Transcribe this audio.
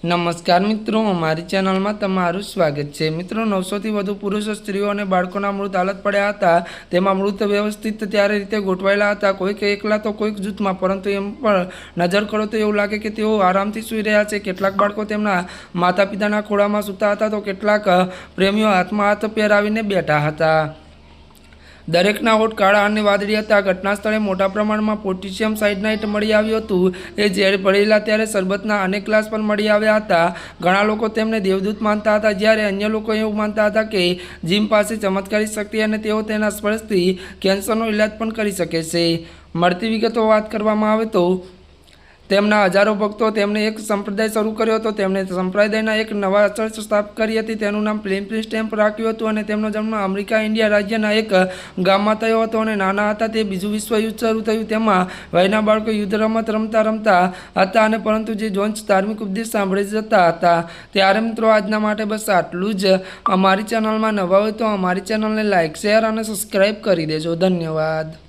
નમસ્કાર મિત્રો, અમારી ચેનલમાં તમારું સ્વાગત છે। મિત્રો, 900થી વધુ પુરુષો, સ્ત્રીઓ અને બાળકોના મૃત હાલત પડ્યા હતા। તેમાં મૃત વ્યવસ્થિત ત્યારે રીતે ગોઠવાયેલા હતા, કોઈક એકલા તો કોઈક જૂથમાં, પરંતુ એમ પણ નજર કરો તો એવું લાગે કે તેઓ આરામથી સૂઈ રહ્યા છે। કેટલાક બાળકો તેમના માતા પિતાના ખોળામાં સૂતા હતા તો કેટલાક પ્રેમીઓ હાથમાં હાથ પહેરાવીને બેઠા હતા। દરેકના હોઠ કાળા અને વાદળી હતા। ઘટના સ્થળે મોટા પ્રમાણમાં પોટેશિયમ સાયનાઇડ મળી આવ્યું હતું। એ ઝેર ભરેલા ત્યારે શરબતના અનેક ગ્લાસ પણ મળી આવ્યા હતા। ઘણા લોકો તેમને દેવદૂત માનતા હતા, જ્યારે અન્ય લોકો એવું માનતા હતા કે જીમ પાસે ચમત્કારી શક્તિ અને તેઓ તેના સ્પર્શથી કેન્સરનો ઇલાજ પણ કરી શકે છે। મળતી વિગતો વાત કરવામાં આવે તો તેમના હજારો ભક્તો તેમણે એક સંપ્રદાય શરૂ કર્યો હતો। તેમણે સંપ્રદાયના એક નવા ચર્ચ સ્થાપિત કરી હતી। તેનું નામ પ્લેન સ્ટેમ્પ રાખ્યું હતું અને તેમનો જન્મ અમેરિકા ઇન્ડિયા રાજ્યના એક ગામમાં થયો હતો। અને નાના હતા તે બીજું વિશ્વયુદ્ધ શરૂ થયું। તેમાં વયના બાળકો યુદ્ધ રમત રમતા હતા અને પરંતુ જે જોન્સ ધાર્મિક ઉપદેશ સાંભળી જતા હતા। ત્યારે મિત્રો, આજના માટે બસ આટલું જ। અમારી ચેનલમાં નવા હોય તો અમારી ચેનલને લાઇક, શેર અને સબસ્ક્રાઈબ કરી દેજો। ધન્યવાદ।